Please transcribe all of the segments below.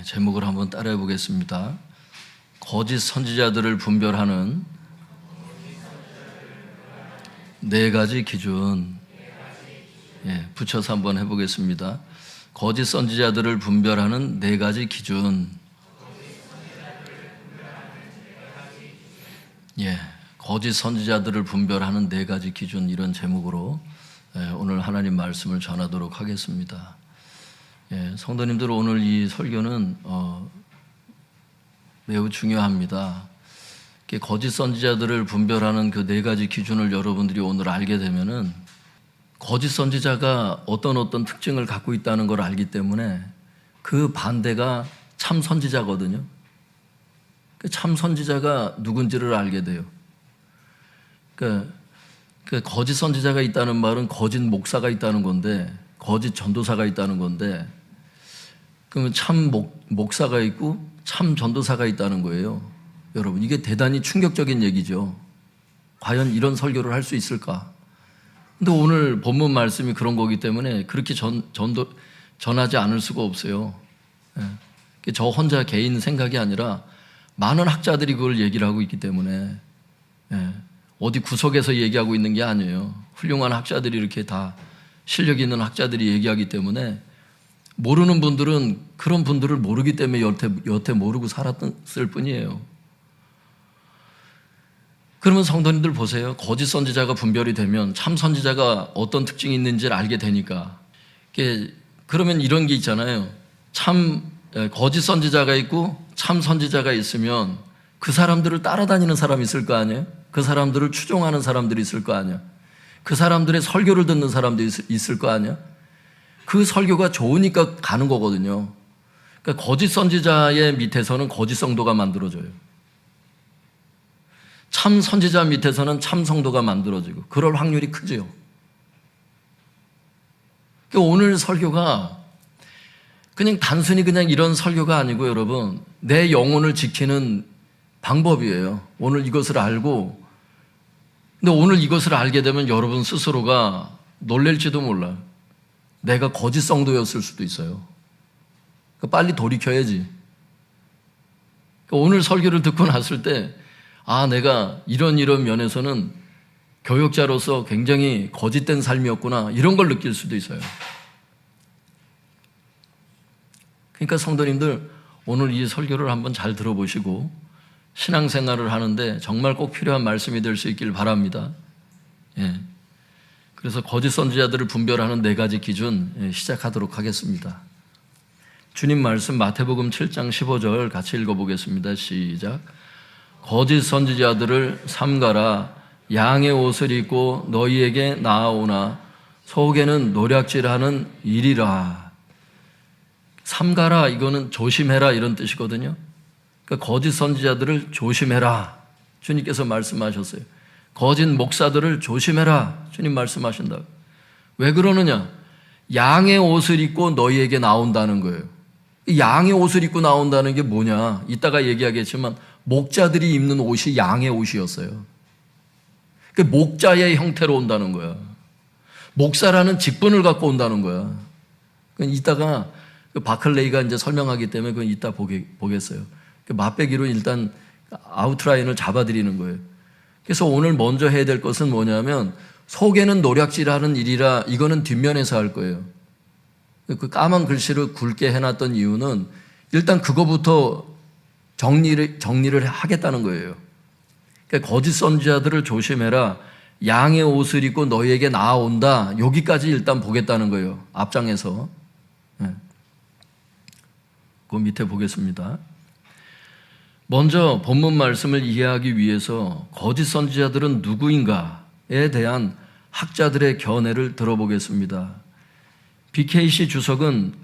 제목을 한번 따라해 보겠습니다. 거짓 선지자들을 분별하는 네 가지 기준. 붙여서 한번 해보겠습니다. 거짓 선지자들을 분별하는 네 가지 기준. 거짓 선지자들을 분별하는 네 가지 기준, 이런 제목으로 오늘 하나님 말씀을 전하도록 하겠습니다. 성도님들, 오늘 이 설교는 매우 중요합니다. 거짓 선지자들을 분별하는 그 네 가지 기준을 여러분들이 오늘 알게 되면은, 거짓 선지자가 어떤 특징을 갖고 있다는 걸 알기 때문에 그 반대가 참 선지자거든요. 참 선지자가 누군지를 알게 돼요. 거짓 선지자가 있다는 말은 거짓 목사가 있다는 건데, 거짓 전도사가 있다는 건데, 그러면 참 목사가 있고 참 전도사가 있다는 거예요. 여러분, 이게 대단히 충격적인 얘기죠. 과연 이런 설교를 할 수 있을까? 근데 오늘 본문 말씀이 그런 거기 때문에 그렇게 전하지 않을 수가 없어요. 저 혼자 개인 생각이 아니라 많은 학자들이 그걸 얘기를 하고 있기 때문에, 어디 구석에서 얘기하고 있는 게 아니에요. 훌륭한 학자들이, 이렇게 다 실력 있는 학자들이 얘기하기 때문에, 모르는 분들은 그런 분들을 모르기 때문에 여태 모르고 살았을 뿐이에요. 그러면 성도님들 보세요. 거짓 선지자가 분별이 되면 참 선지자가 어떤 특징이 있는지를 알게 되니까, 그러면 이런 게 있잖아요. 거짓 선지자가 있고 참 선지자가 있으면 그 사람들을 따라다니는 사람이 있을 거 아니에요? 그 사람들을 추종하는 사람들이 있을 거 아니에요? 그 사람들의 설교를 듣는 사람들이 있을 거 아니에요? 그 설교가 좋으니까 가는 거거든요. 그러니까 거짓 선지자의 밑에서는 거짓 성도가 만들어져요. 참 선지자 밑에서는 참 성도가 만들어지고, 그럴 확률이 크죠. 그러니까 오늘 설교가 단순히 이런 설교가 아니고, 여러분, 내 영혼을 지키는 방법이에요. 오늘 이것을 알고, 근데 오늘 이것을 알게 되면 여러분 스스로가 놀랄지도 몰라요. 내가 거짓 성도였을 수도 있어요. 그러니까 빨리 돌이켜야지. 그러니까 오늘 설교를 듣고 났을 때, 내가 이런 면에서는 교역자로서 굉장히 거짓된 삶이었구나, 이런 걸 느낄 수도 있어요. 그러니까 성도님들, 오늘 이 설교를 한번 잘 들어보시고 신앙생활을 하는데 정말 꼭 필요한 말씀이 될 수 있길 바랍니다. 그래서 거짓 선지자들을 분별하는 네 가지 기준 시작하도록 하겠습니다. 주님 말씀 마태복음 7장 15절 같이 읽어보겠습니다. 시작. 거짓 선지자들을 삼가라. 양의 옷을 입고 너희에게 나아오나 속에는 노략질하는 일이라. 삼가라, 이거는 조심해라, 이런 뜻이거든요. 그러니까 거짓 선지자들을 조심해라, 주님께서 말씀하셨어요. 거짓 목사들을 조심해라, 주님 말씀하신다. 왜 그러느냐? 양의 옷을 입고 너희에게 나온다는 거예요. 양의 옷을 입고 나온다는 게 뭐냐? 이따가 얘기하겠지만 목자들이 입는 옷이 양의 옷이었어요. 그러니까 목자의 형태로 온다는 거야. 목사라는 직분을 갖고 온다는 거야. 이따가 바클레이가 이제 설명하기 때문에 그건 이따 보겠어요. 맛배기로 일단 아웃라인을 잡아드리는 거예요. 그래서 오늘 먼저 해야 될 것은 뭐냐면, 속에는 노략질하는 일이라, 이거는 뒷면에서 할 거예요. 그 까만 글씨를 굵게 해놨던 이유는 일단 그거부터 정리를 하겠다는 거예요. 그러니까 거짓 선지자들을 조심해라. 양의 옷을 입고 너희에게 나아온다. 여기까지 일단 보겠다는 거예요. 앞장에서. 그 밑에 보겠습니다. 먼저 본문 말씀을 이해하기 위해서 거짓 선지자들은 누구인가에 대한 학자들의 견해를 들어보겠습니다. BKC 주석은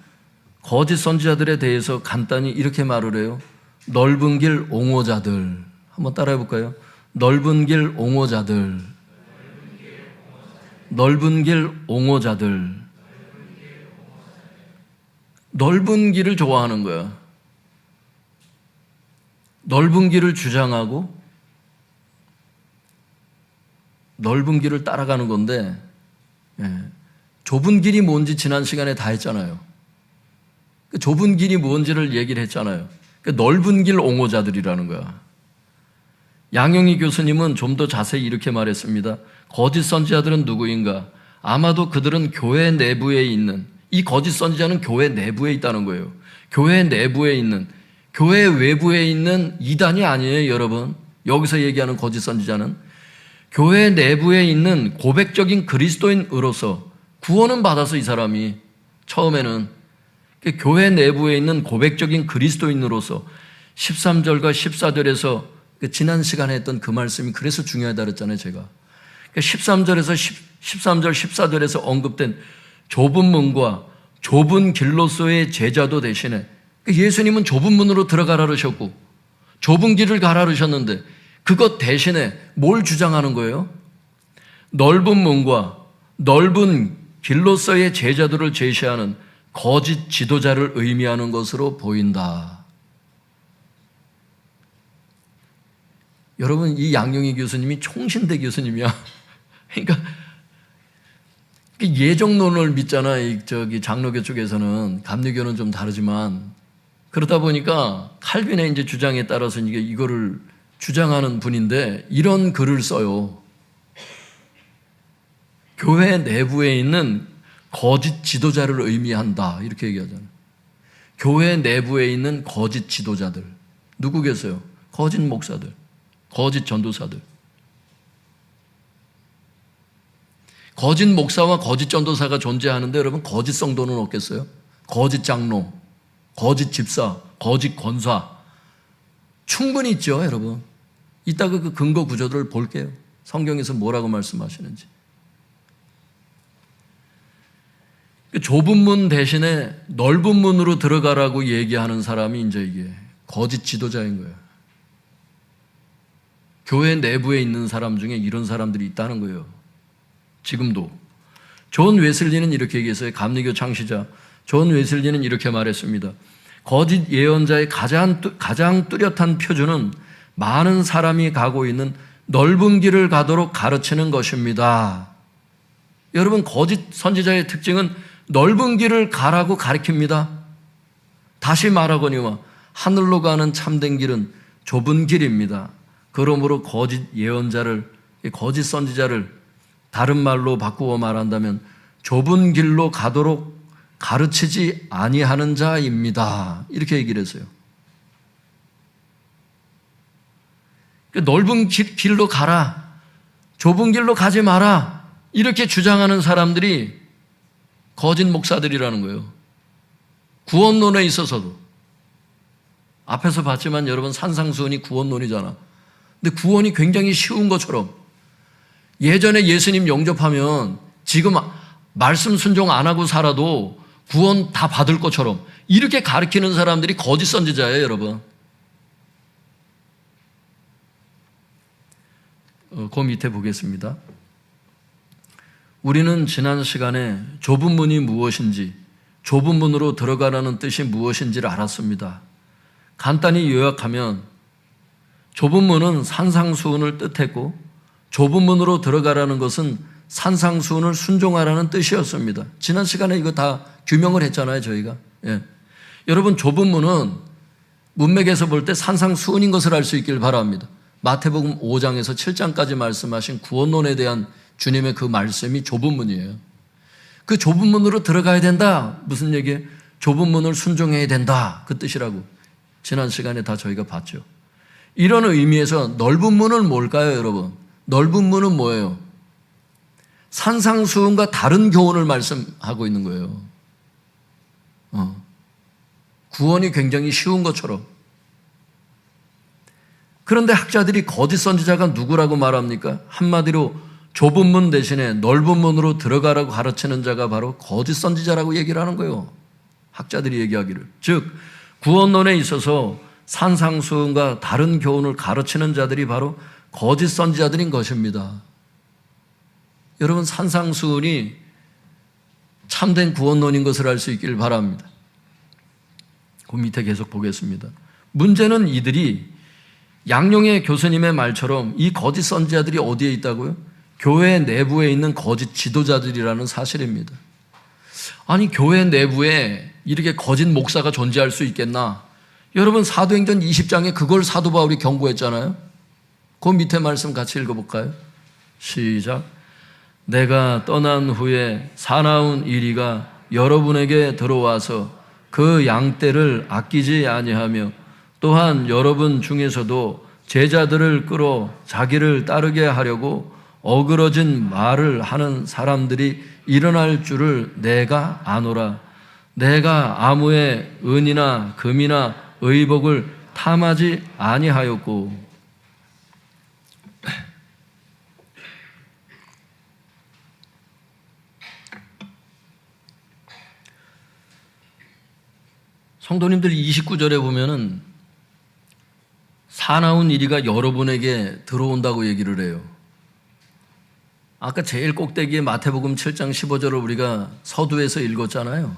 거짓 선지자들에 대해서 간단히 이렇게 말을 해요. 넓은 길 옹호자들. 한번 따라해 볼까요? 넓은 길 옹호자들. 넓은 길 옹호자들. 넓은 길을 좋아하는 거야. 넓은 길을 주장하고 넓은 길을 따라가는 건데, 좁은 길이 뭔지 지난 시간에 다 했잖아요. 좁은 길이 뭔지를 얘기를 했잖아요. 넓은 길 옹호자들이라는 거야. 양영희 교수님은 좀 더 자세히 이렇게 말했습니다. 거짓 선지자들은 누구인가? 아마도 그들은 교회 내부에 있는, 이 거짓 선지자는 교회 내부에 있다는 거예요. 교회 내부에 있는, 교회 외부에 있는 이단이 아니에요, 여러분. 여기서 얘기하는 거짓 선지자는 교회 내부에 있는 고백적인 그리스도인으로서 구원은 받아서 이 사람이 처음에는 교회 내부에 있는 고백적인 그리스도인으로서 13절과 14절에서 지난 시간에 했던 그 말씀이 그래서 중요하다 그랬잖아요, 제가. 13절, 14절에서 언급된 좁은 문과 좁은 길로서의 제자도 대신에 예수님은 좁은 문으로 들어가라 그러셨고 좁은 길을 가라 그러셨는데 그것 대신에 뭘 주장하는 거예요? 넓은 문과 넓은 길로서의 제자들을 제시하는 거짓 지도자를 의미하는 것으로 보인다. 여러분, 이 양영희 교수님이 총신대 교수님이야. 그러니까 예정론을 믿잖아. 장로교 쪽에서는 감리교는 좀 다르지만 그러다 보니까 칼빈의 이제 주장에 따라서 이거를 주장하는 분인데 이런 글을 써요. 교회 내부에 있는 거짓 지도자를 의미한다. 이렇게 얘기하잖아요. 교회 내부에 있는 거짓 지도자들. 누구겠어요? 거짓 목사들, 거짓 전도사들. 거짓 목사와 거짓 전도사가 존재하는데 여러분 거짓 성도는 없겠어요? 거짓 장로, 거짓 집사, 거짓 권사 충분히 있죠, 여러분. 이따가 그 근거 구조들을 볼게요. 성경에서 뭐라고 말씀하시는지. 좁은 문 대신에 넓은 문으로 들어가라고 얘기하는 사람이 이제 이게 거짓 지도자인 거예요. 교회 내부에 있는 사람 중에 이런 사람들이 있다는 거예요. 지금도. 존 웨슬리는 이렇게 얘기했어요. 감리교 창시자 존 웨슬리는 이렇게 말했습니다. 거짓 예언자의 가장 뚜렷한 표준은 많은 사람이 가고 있는 넓은 길을 가도록 가르치는 것입니다. 여러분, 거짓 선지자의 특징은 넓은 길을 가라고 가르칩니다. 다시 말하거니와 하늘로 가는 참된 길은 좁은 길입니다. 그러므로 거짓 예언자를, 거짓 선지자를 다른 말로 바꾸어 말한다면 좁은 길로 가도록 가르치지 아니하는 자입니다. 이렇게 얘기를 했어요. 넓은 길로 가라, 좁은 길로 가지 마라, 이렇게 주장하는 사람들이 거짓 목사들이라는 거예요. 구원론에 있어서도. 앞에서 봤지만 여러분 산상수훈이 구원론이잖아. 근데 구원이 굉장히 쉬운 것처럼 예전에 예수님 영접하면 지금 말씀 순종 안 하고 살아도 구원 다 받을 것처럼 이렇게 가르치는 사람들이 거짓 선지자예요, 여러분. 그 밑에 보겠습니다. 우리는 지난 시간에 좁은 문이 무엇인지, 좁은 문으로 들어가라는 뜻이 무엇인지를 알았습니다. 간단히 요약하면 좁은 문은 산상수훈을 뜻했고 좁은 문으로 들어가라는 것은 산상수훈을 순종하라는 뜻이었습니다. 지난 시간에 이거 다 규명을 했잖아요, 저희가. 예. 여러분, 좁은 문은 문맥에서 볼 때 산상수훈인 것을 알 수 있길 바랍니다. 마태복음 5장에서 7장까지 말씀하신 구원론에 대한 주님의 그 말씀이 좁은 문이에요. 그 좁은 문으로 들어가야 된다. 무슨 얘기예요? 좁은 문을 순종해야 된다. 그 뜻이라고 지난 시간에 다 저희가 봤죠. 이런 의미에서 넓은 문은 뭘까요, 여러분? 넓은 문은 뭐예요? 산상수훈과 다른 교훈을 말씀하고 있는 거예요. 구원이 굉장히 쉬운 것처럼. 그런데 학자들이 거짓 선지자가 누구라고 말합니까? 한마디로 좁은 문 대신에 넓은 문으로 들어가라고 가르치는 자가 바로 거짓 선지자라고 얘기를 하는 거예요. 학자들이 얘기하기를. 즉 구원론에 있어서 산상수훈과 다른 교훈을 가르치는 자들이 바로 거짓 선지자들인 것입니다. 여러분, 산상수훈이 참된 구원론인 것을 알 수 있기를 바랍니다. 그 밑에 계속 보겠습니다. 문제는 이들이 양용의 교수님의 말처럼 이 거짓 선지자들이 어디에 있다고요? 교회 내부에 있는 거짓 지도자들이라는 사실입니다. 아니 교회 내부에 이렇게 거짓 목사가 존재할 수 있겠나? 여러분 사도행전 20장에 그걸 사도 바울이 경고했잖아요. 그 밑에 말씀 같이 읽어볼까요? 시작. 내가 떠난 후에 사나운 이리가 여러분에게 들어와서 그 양떼를 아끼지 아니하며 또한 여러분 중에서도 제자들을 끌어 자기를 따르게 하려고 어그러진 말을 하는 사람들이 일어날 줄을 내가 아노라. 내가 아무의 은이나 금이나 의복을 탐하지 아니하였고. 성도님들 29절에 보면은 사나운 이리가 여러분에게 들어온다고 얘기를 해요. 아까 제일 꼭대기에 마태복음 7장 15절을 우리가 서두에서 읽었잖아요.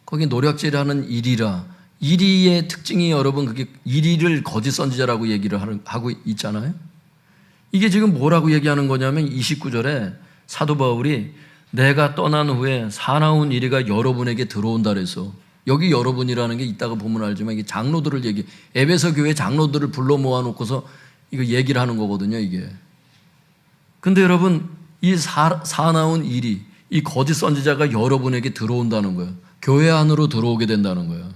거기 노략질하는 이리라. 이리의 특징이 여러분 그게 이리를 거짓 선지자라고 얘기를 하고 있잖아요. 이게 지금 뭐라고 얘기하는 거냐면 29절에 사도 바울이 내가 떠난 후에 사나운 이리가 여러분에게 들어온다 그래서 여기 여러분이라는 게 이따가 보면 알지만 이게 장로들을 에베소 교회 장로들을 불러 모아놓고서 이거 얘기를 하는 거거든요, 이게. 근데 여러분, 이 사나운 일이, 이 거짓 선지자가 여러분에게 들어온다는 거예요. 교회 안으로 들어오게 된다는 거예요.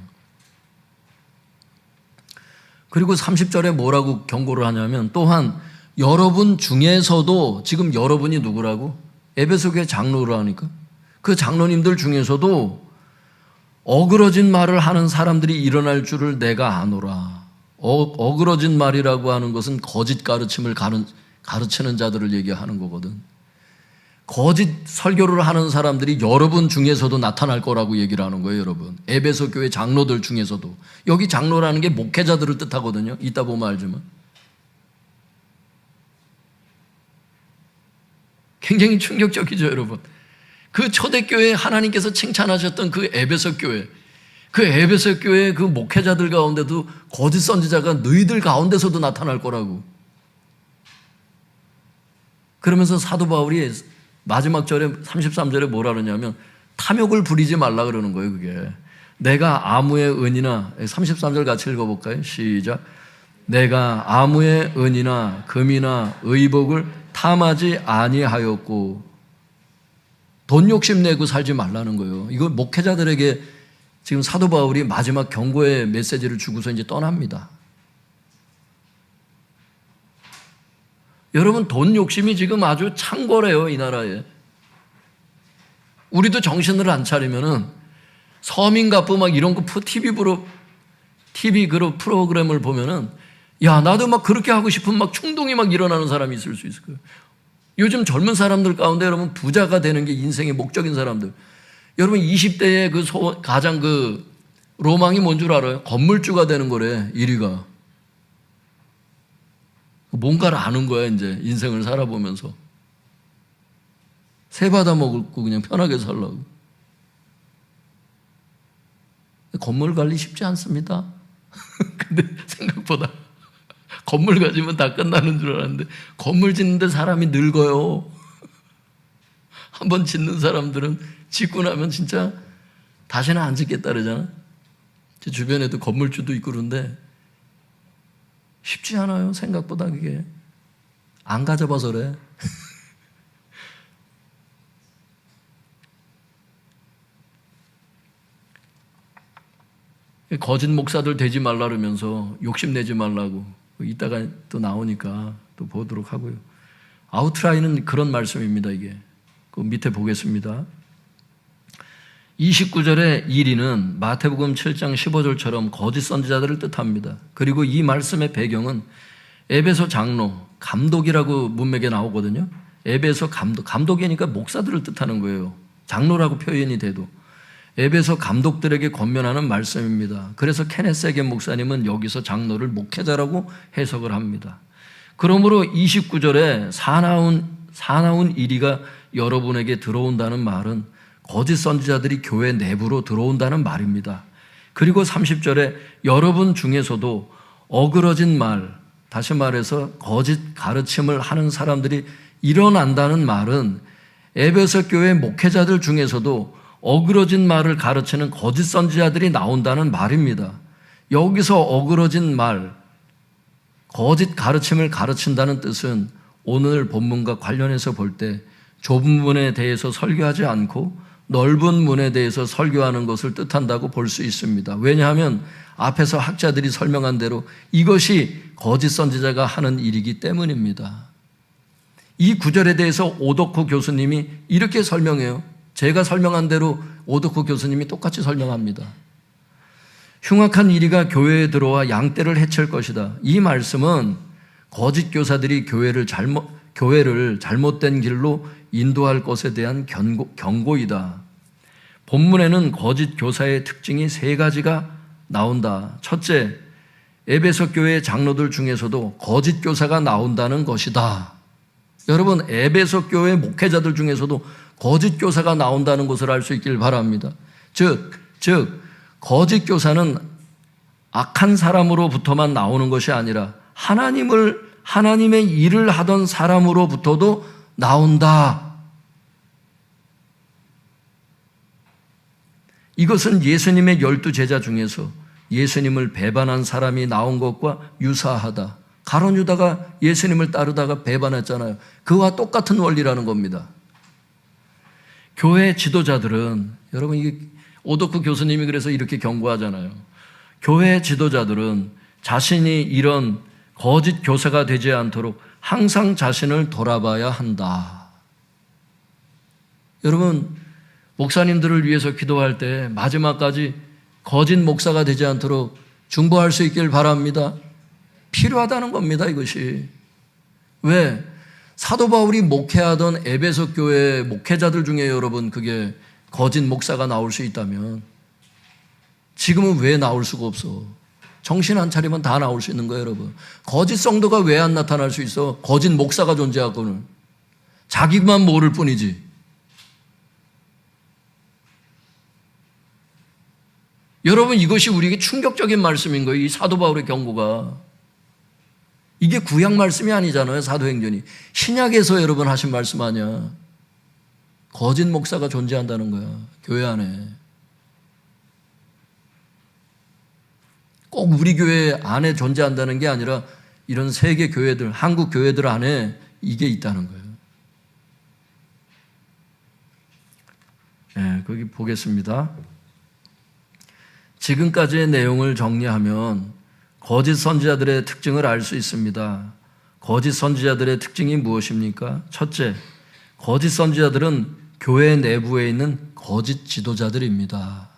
그리고 30절에 뭐라고 경고를 하냐면 또한 여러분 중에서도 지금 여러분이 누구라고? 에베소 교회 장로를 하니까 그 장로님들 중에서도 어그러진 말을 하는 사람들이 일어날 줄을 내가 아노라. 어그러진 말이라고 하는 것은 거짓 가르침을 가르치는 자들을 얘기하는 거거든. 거짓 설교를 하는 사람들이 여러분 중에서도 나타날 거라고 얘기를 하는 거예요, 여러분. 에베소 교회 장로들 중에서도. 여기 장로라는 게 목회자들을 뜻하거든요. 이따 보면 알지만. 굉장히 충격적이죠, 여러분. 그 초대교회 하나님께서 칭찬하셨던 그 에베소 교회, 그 에베소 교회 그 목회자들 가운데도 거짓 선지자가 너희들 가운데서도 나타날 거라고. 그러면서 사도 바울이 마지막 절에 33절에 뭐라 그러냐면 탐욕을 부리지 말라 그러는 거예요, 그게. 내가 아무의 은이나 33절 같이 읽어볼까요? 시작. 내가 아무의 은이나 금이나 의복을 탐하지 아니하였고. 돈 욕심 내고 살지 말라는 거예요. 이거 목회자들에게 지금 사도 바울이 마지막 경고의 메시지를 주고서 이제 떠납니다. 여러분 돈 욕심이 지금 아주 창궐해요, 이 나라에. 우리도 정신을 안 차리면은 서민가부 막 이런 거 TV 그런 프로그램을 보면은 야 나도 막 그렇게 하고 싶은 막 충동이 막 일어나는 사람이 있을 수 있을 거예요. 요즘 젊은 사람들 가운데 여러분 부자가 되는 게 인생의 목적인 사람들. 여러분 20대의 가장 로망이 뭔 줄 알아요? 건물주가 되는 거래, 1위가. 뭔가를 아는 거야, 이제 인생을 살아보면서. 새 받아 먹고 그냥 편하게 살라고. 건물 관리 쉽지 않습니다. 근데 생각보다 건물 가지면 다 끝나는 줄 알았는데 건물 짓는데 사람이 늙어요. 한번 짓는 사람들은 짓고 나면 진짜 다시는 안 짓겠다 그러잖아. 제 주변에도 건물주도 있고 그런데 쉽지 않아요. 생각보다 그게. 안 가져봐서 그래. 거짓 목사들 되지 말라 그러면서 욕심내지 말라고 이따가 또 나오니까 또 보도록 하고요. 아웃라인은 그런 말씀입니다. 이게 그 밑에 보겠습니다. 29절의 이리는 마태복음 7장 15절처럼 거짓 선지자들을 뜻합니다. 그리고 이 말씀의 배경은 에베소 장로, 감독이라고 문맥에 나오거든요. 에베소 감독이니까 목사들을 뜻하는 거예요. 장로라고 표현이 돼도. 에베소 감독들에게 권면하는 말씀입니다. 그래서 케네스 에겐 목사님은 여기서 장로를 목회자라고 해석을 합니다. 그러므로 29절에 사나운 이리가 여러분에게 들어온다는 말은 거짓 선지자들이 교회 내부로 들어온다는 말입니다. 그리고 30절에 여러분 중에서도 어그러진 말, 다시 말해서 거짓 가르침을 하는 사람들이 일어난다는 말은 에베소 교회 목회자들 중에서도 어그러진 말을 가르치는 거짓 선지자들이 나온다는 말입니다. 여기서 어그러진 말, 거짓 가르침을 가르친다는 뜻은 오늘 본문과 관련해서 볼 때 좁은 문에 대해서 설교하지 않고 넓은 문에 대해서 설교하는 것을 뜻한다고 볼 수 있습니다. 왜냐하면 앞에서 학자들이 설명한 대로 이것이 거짓 선지자가 하는 일이기 때문입니다. 이 구절에 대해서 오덕후 교수님이 이렇게 설명해요. 제가 설명한 대로 오덕후 교수님이 똑같이 설명합니다. 흉악한 이리가 교회에 들어와 양떼를 해칠 것이다. 이 말씀은 거짓 교사들이 교회를 잘못된 길로 인도할 것에 대한 경고이다. 본문에는 거짓 교사의 특징이 3가지가 나온다. 첫째, 에베소 교회 장로들 중에서도 거짓 교사가 나온다는 것이다. 여러분, 에베소 교회 목회자들 중에서도 거짓 교사가 나온다는 것을 알 수 있길 바랍니다. 즉 거짓 교사는 악한 사람으로부터만 나오는 것이 아니라 하나님의 일을 하던 사람으로부터도 나온다. 이것은 예수님의 12제자 중에서 예수님을 배반한 사람이 나온 것과 유사하다. 가룟 유다가 예수님을 따르다가 배반했잖아요. 그와 똑같은 원리라는 겁니다. 교회 지도자들은, 여러분, 이게 오덕후 교수님이 그래서 이렇게 경고하잖아요. 교회 지도자들은 자신이 이런 거짓 교사가 되지 않도록 항상 자신을 돌아봐야 한다. 여러분, 목사님들을 위해서 기도할 때 마지막까지 거짓 목사가 되지 않도록 중보할 수 있길 바랍니다. 필요하다는 겁니다, 이것이. 왜? 사도 바울이 목회하던 에베소 교회 목회자들 중에 여러분, 그게 거짓 목사가 나올 수 있다면 지금은 왜 나올 수가 없어? 정신 안 차리면 다 나올 수 있는 거예요, 여러분. 거짓 성도가 왜 안 나타날 수 있어? 거짓 목사가 존재하고는. 자기만 모를 뿐이지. 여러분, 이것이 우리에게 충격적인 말씀인 거예요. 이 사도 바울의 경고가. 이게 구약 말씀이 아니잖아요, 사도행전이. 신약에서 여러분 하신 말씀 아니야. 거짓 목사가 존재한다는 거야, 교회 안에. 꼭 우리 교회 안에 존재한다는 게 아니라 이런 세계 교회들, 한국 교회들 안에 이게 있다는 거예요. 네, 거기 보겠습니다. 지금까지의 내용을 정리하면 거짓 선지자들의 특징을 알 수 있습니다. 거짓 선지자들의 특징이 무엇입니까? 첫째, 거짓 선지자들은 교회 내부에 있는 거짓 지도자들입니다.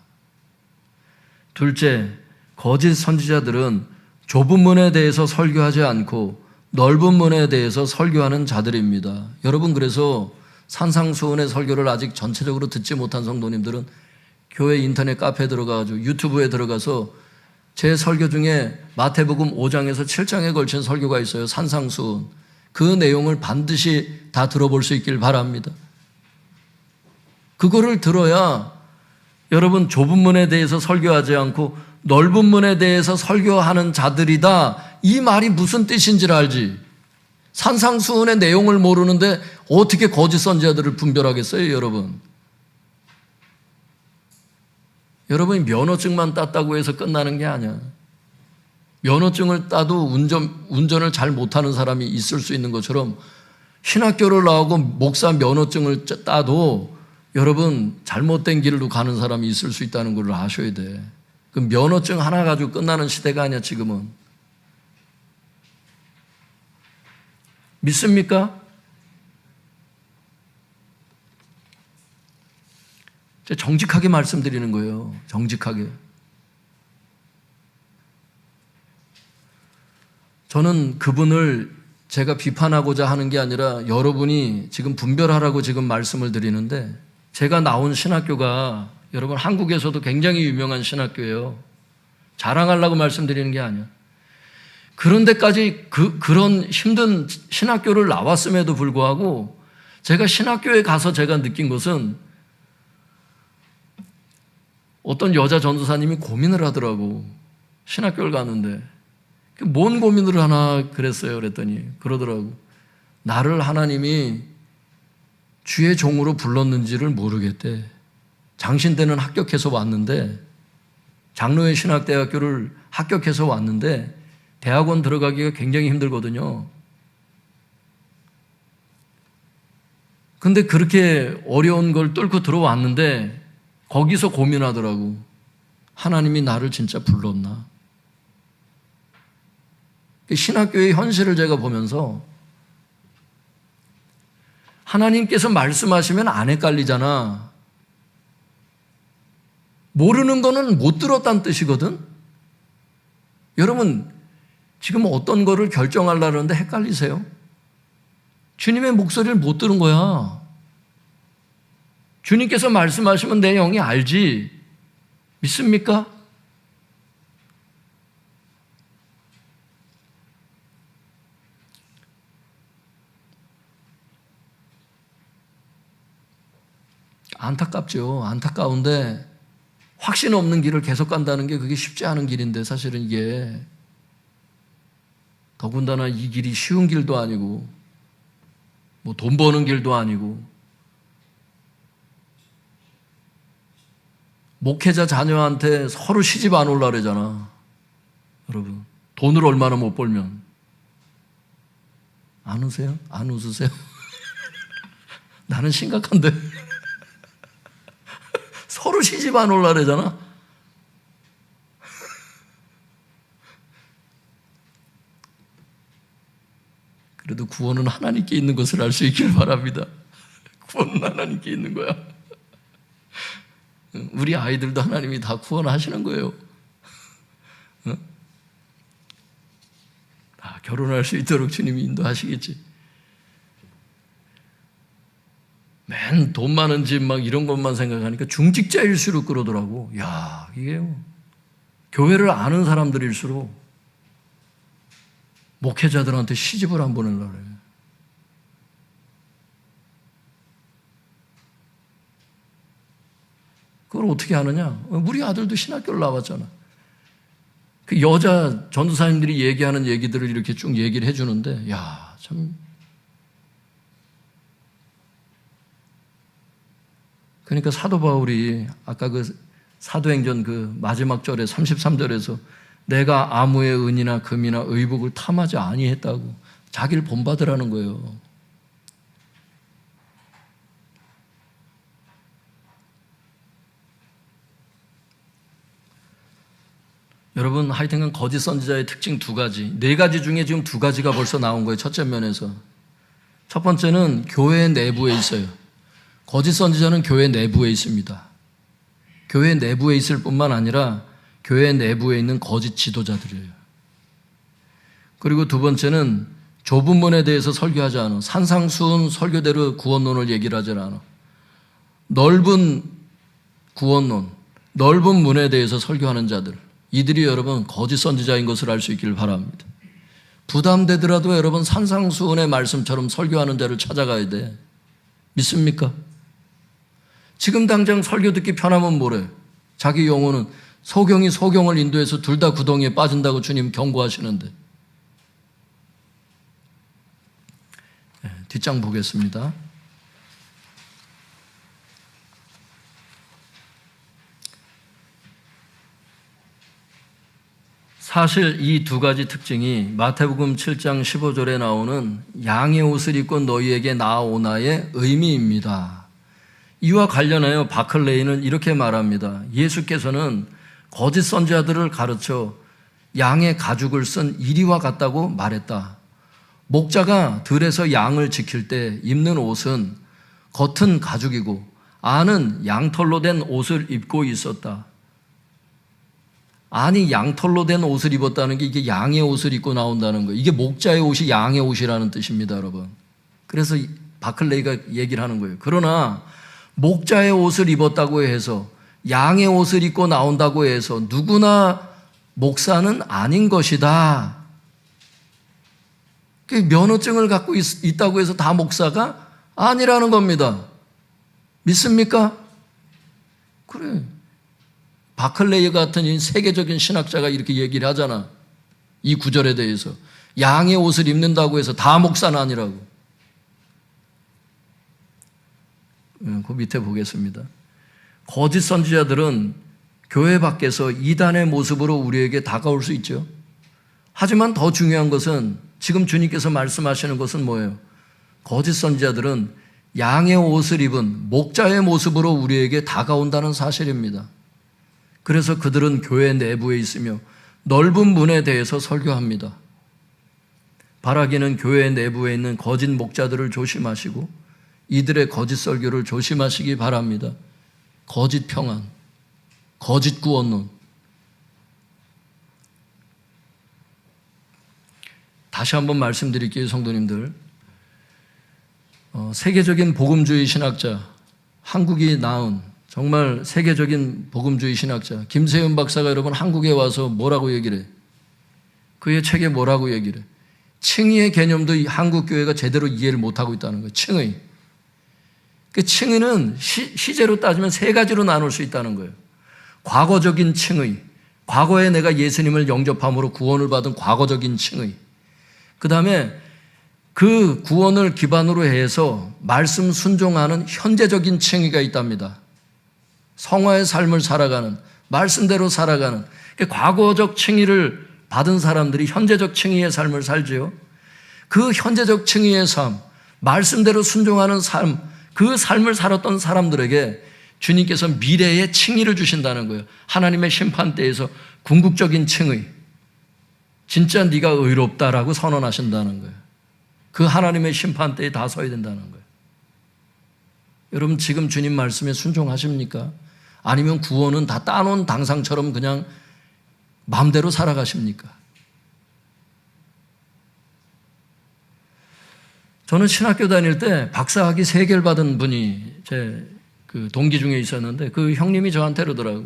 둘째, 거짓 선지자들은 좁은 문에 대해서 설교하지 않고 넓은 문에 대해서 설교하는 자들입니다. 여러분, 그래서 산상수훈의 설교를 아직 전체적으로 듣지 못한 성도님들은 교회 인터넷 카페에 들어가가지고 유튜브에 들어가서 제 설교 중에 마태복음 5장에서 7장에 걸친 설교가 있어요. 산상수훈. 그 내용을 반드시 다 들어볼 수 있길 바랍니다. 그거를 들어야 여러분, 좁은 문에 대해서 설교하지 않고 넓은 문에 대해서 설교하는 자들이다, 이 말이 무슨 뜻인지를 알지. 산상수훈의 내용을 모르는데 어떻게 거짓 선지자들을 분별하겠어요, 여러분? 여러분이 면허증만 땄다고 해서 끝나는 게 아니야. 면허증을 따도 운전을 잘 못하는 사람이 있을 수 있는 것처럼 신학교를 나오고 목사 면허증을 따도 여러분 잘못된 길로 가는 사람이 있을 수 있다는 걸 아셔야 돼. 그 면허증 하나 가지고 끝나는 시대가 아니야, 지금은. 믿습니까? 정직하게 말씀드리는 거예요. 정직하게. 저는 그분을 제가 비판하고자 하는 게 아니라 여러분이 지금 분별하라고 지금 말씀을 드리는데, 제가 나온 신학교가 여러분 한국에서도 굉장히 유명한 신학교예요. 자랑하려고 말씀드리는 게 아니야. 그런 데까지 그런 힘든 신학교를 나왔음에도 불구하고 제가 신학교에 가서 제가 느낀 것은 어떤 여자 전도사님이 고민을 하더라고. 신학교를 가는데. 뭔 고민을 하나 그랬어요. 그랬더니 그러더라고. 나를 하나님이 주의 종으로 불렀는지를 모르겠대. 장신 때는 합격해서 왔는데, 장로회 신학대학교를 합격해서 왔는데 대학원 들어가기가 굉장히 힘들거든요. 근데 그렇게 어려운 걸 뚫고 들어왔는데 거기서 고민하더라고. 하나님이 나를 진짜 불렀나? 신학교의 현실을 제가 보면서 하나님께서 말씀하시면 안 헷갈리잖아. 모르는 거는 못 들었다는 뜻이거든. 여러분 지금 어떤 거를 결정하려는데 헷갈리세요? 주님의 목소리를 못 들은 거야. 주님께서 말씀하시면 내 영이 알지. 믿습니까? 안타깝죠. 안타까운데 확신 없는 길을 계속 간다는 게 그게 쉽지 않은 길인데 사실은 이게 더군다나 이 길이 쉬운 길도 아니고 뭐 돈 버는 길도 아니고 목회자 자녀한테 서로 시집 안 올라 그러잖아. 여러분 돈을 얼마나 못 벌면 안 우세요? 안 웃으세요? 나는 심각한데 서로 시집 안 올라 그러잖아. 그래도 구원은 하나님께 있는 것을 알 수 있길 바랍니다. 구원은 하나님께 있는 거야. 우리 아이들도 하나님이 다 구원하시는 거예요. 다 결혼할 수 있도록 주님이 인도하시겠지. 맨 돈 많은 집 막 이런 것만 생각하니까 중직자일수록 그러더라고. 야, 이게 교회를 아는 사람들일수록 목회자들한테 시집을 안 보내려고 그래. 그걸 어떻게 하느냐? 우리 아들도 신학교를 나왔잖아. 그 여자 전도사님들이 얘기하는 얘기들을 이렇게 쭉 얘기를 해주는데, 야, 참. 그러니까 사도 바울이 아까 그 사도행전 그 마지막 절에 33절에서 내가 아무의 은이나 금이나 의복을 탐하지 아니했다고 자기를 본받으라는 거예요. 여러분 하여튼간 거짓 선지자의 특징 두 가지, 네 가지 중에 지금 두 가지가 벌써 나온 거예요. 첫째 면에서. 첫 번째는 교회 내부에 있어요. 거짓 선지자는 교회 내부에 있습니다. 교회 내부에 있을 뿐만 아니라 교회 내부에 있는 거짓 지도자들이에요. 그리고 두 번째는 좁은 문에 대해서 설교하지 않아. 산상수훈 설교대로 구원론을 얘기를 하지 않아. 넓은 구원론, 넓은 문에 대해서 설교하는 자들, 이들이 여러분 거짓 선지자인 것을 알 수 있기를 바랍니다. 부담되더라도 여러분 산상수훈의 말씀처럼 설교하는 자를 찾아가야 돼. 믿습니까? 지금 당장 설교 듣기 편하면 뭐래? 자기 영혼은 소경이 소경을 인도해서 둘 다 구덩이에 빠진다고 주님 경고하시는데. 뒷장 보겠습니다. 사실 이 두 가지 특징이 마태복음 7장 15절에 나오는 양의 옷을 입고 너희에게 나아오나의 의미입니다. 이와 관련하여 바클레이는 이렇게 말합니다. 예수께서는 거짓 선지자들을 가르쳐 양의 가죽을 쓴 이리와 같다고 말했다. 목자가 들에서 양을 지킬 때 입는 옷은 겉은 가죽이고 안은 양털로 된 옷을 입고 있었다. 안이 양털로 된 옷을 입었다는 게 이게 양의 옷을 입고 나온다는 거예요. 이게 목자의 옷이 양의 옷이라는 뜻입니다, 여러분. 그래서 바클레이가 얘기를 하는 거예요. 그러나 목자의 옷을 입었다고 해서 양의 옷을 입고 나온다고 해서 누구나 목사는 아닌 것이다. 면허증을 갖고 있다고 해서 다 목사가 아니라는 겁니다. 믿습니까? 그래. 바클레이 같은 세계적인 신학자가 이렇게 얘기를 하잖아. 이 구절에 대해서. 양의 옷을 입는다고 해서 다 목사는 아니라고. 그 밑에 보겠습니다. 거짓 선지자들은 교회 밖에서 이단의 모습으로 우리에게 다가올 수 있죠. 하지만 더 중요한 것은 지금 주님께서 말씀하시는 것은 뭐예요? 거짓 선지자들은 양의 옷을 입은 목자의 모습으로 우리에게 다가온다는 사실입니다. 그래서 그들은 교회 내부에 있으며 넓은 문에 대해서 설교합니다. 바라기는 교회 내부에 있는 거짓 목자들을 조심하시고 이들의 거짓 설교를 조심하시기 바랍니다. 거짓 평안, 거짓 구원론. 다시 한번 말씀드릴게요, 성도님들. 세계적인 복음주의 신학자, 한국이 낳은 정말 세계적인 복음주의 신학자 김세윤 박사가 여러분 한국에 와서 뭐라고 얘기를 해? 그의 책에 뭐라고 얘기를 해? 칭의의 개념도 한국 교회가 제대로 이해를 못하고 있다는 거예요. 칭의. 그 칭의는 시제로 따지면 세 가지로 나눌 수 있다는 거예요. 과거적인 칭의, 과거에 내가 예수님을 영접함으로 구원을 받은 과거적인 칭의. 그 다음에 그 구원을 기반으로 해서 말씀 순종하는 현재적인 칭의가 있답니다. 성화의 삶을 살아가는, 말씀대로 살아가는, 과거적 칭의를 받은 사람들이 현재적 칭의의 삶을 살지요. 그 현재적 칭의의 삶, 말씀대로 순종하는 삶, 그 삶을 살았던 사람들에게 주님께서 미래의 칭의를 주신다는 거예요. 하나님의 심판대에서 궁극적인 칭의, 진짜 네가 의롭다라고 선언하신다는 거예요. 그 하나님의 심판대에 다 서야 된다는 거예요. 여러분 지금 주님 말씀에 순종하십니까? 아니면 구원은 다 따놓은 당상처럼 그냥 마음대로 살아가십니까? 저는 신학교 다닐 때 박사학위 3개를 받은 분이 제 그 동기 중에 있었는데 그 형님이 저한테 그러더라고요.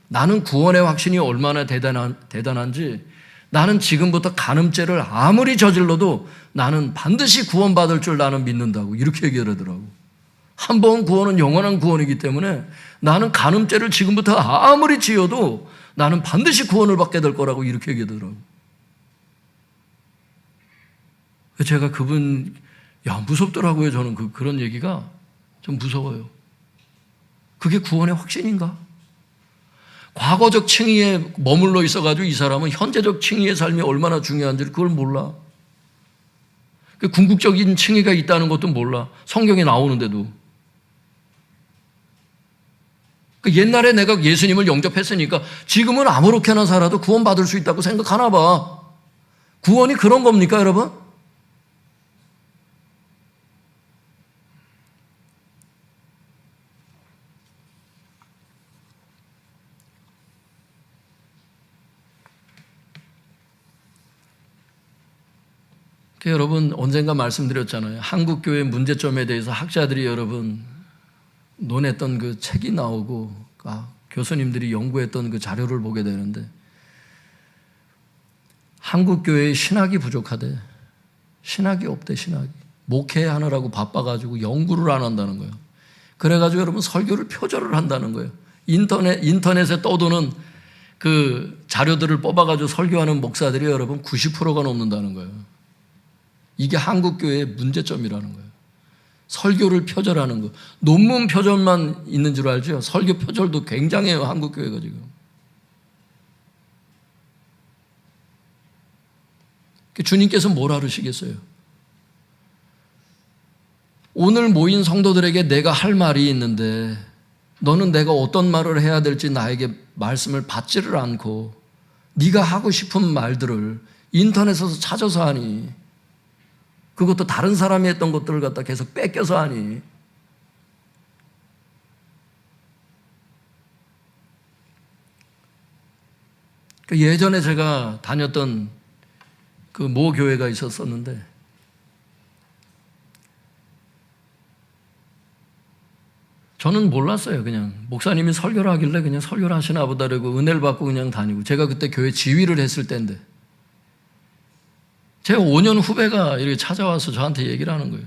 나는 구원의 확신이 얼마나 대단한지 나는 지금부터 간음죄를 아무리 저질러도 나는 반드시 구원받을 줄 나는 믿는다고 이렇게 얘기하더라고요. 한 번 구원은 영원한 구원이기 때문에 나는 간음죄를 지금부터 아무리 지어도 나는 반드시 구원을 받게 될 거라고 이렇게 얘기하더라고요. 제가 무섭더라고요. 저는 그런 얘기가 좀 무서워요. 그게 구원의 확신인가? 과거적 칭의에 머물러 있어가지고 이 사람은 현재적 칭의의 삶이 얼마나 중요한지를 그걸 몰라. 궁극적인 칭의가 있다는 것도 몰라. 성경에 나오는데도. 옛날에 내가 예수님을 영접했으니까 지금은 아무렇게나 살아도 구원받을 수 있다고 생각하나 봐. 구원이 그런 겁니까, 여러분? 여러분 언젠가 말씀드렸잖아요. 한국교회 문제점에 대해서 학자들이 여러분 논했던 그 책이 나오고 교수님들이 연구했던 그 자료를 보게 되는데 한국교회의 신학이 부족하대. 신학이 없대. 신학이. 목회하느라고 바빠가지고 연구를 안 한다는 거예요. 그래가지고 여러분 설교를 표절을 한다는 거예요. 인터넷에 떠도는 그 자료들을 뽑아가지고 설교하는 목사들이 여러분 90%가 넘는다는 거예요. 이게 한국교회의 문제점이라는 거예요. 설교를 표절하는 거. 논문 표절만 있는 줄 알죠? 설교 표절도 굉장해요, 한국교회가 지금. 주님께서 뭐라 그러시겠어요? 오늘 모인 성도들에게 내가 할 말이 있는데 너는 내가 어떤 말을 해야 될지 나에게 말씀을 받지를 않고 네가 하고 싶은 말들을 인터넷에서 찾아서 하니 그것도 다른 사람이 했던 것들을 갖다 계속 뺏겨서 하니 예전에 제가 다녔던 그 모 교회가 있었었는데 저는 몰랐어요. 그냥 목사님이 설교를 하길래 그냥 설교를 하시나 보다 그러고 은혜를 받고 그냥 다니고 제가 그때 교회 지휘를 했을 때인데 제 5년 후배가 이렇게 찾아와서 저한테 얘기를 하는 거예요.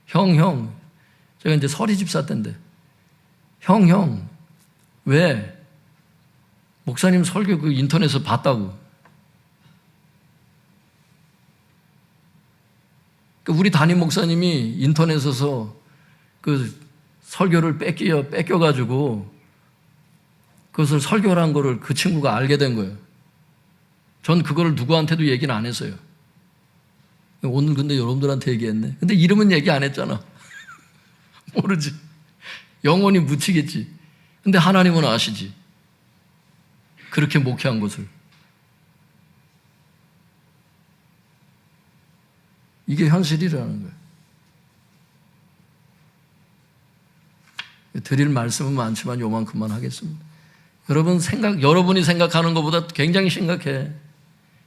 형. 제가 이제 서리 집사 때인데. 형. 왜? 목사님 설교 그 인터넷에서 봤다고. 우리 담임 목사님이 인터넷에서 그 설교를 뺏겨가지고 그것을 설교를 한 거를 그 친구가 알게 된 거예요. 전 그거를 누구한테도 얘기는 안 했어요. 오늘 근데 여러분들한테 얘기했네. 근데 이름은 얘기 안 했잖아. 모르지. 영원히 묻히겠지. 근데 하나님은 아시지. 그렇게 목회한 것을. 이게 현실이라는 거예요. 드릴 말씀은 많지만 요만큼만 하겠습니다. 여러분이 생각하는 것보다 굉장히 심각해.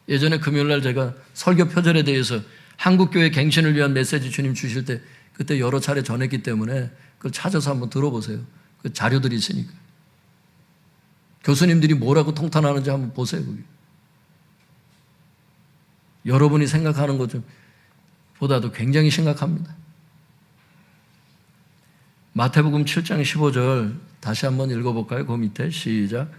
예전에 금요일날 제가 설교 표절에 대해서 한국교회 갱신을 위한 메시지 주님 주실 때 그때 여러 차례 전했기 때문에 그걸 찾아서 한번 들어보세요. 그 자료들이 있으니까. 교수님들이 뭐라고 통탄하는지 한번 보세요. 거기. 여러분이 생각하는 것보다도 굉장히 심각합니다. 마태복음 7장 15절 다시 한번 읽어볼까요? 그 밑에 시작.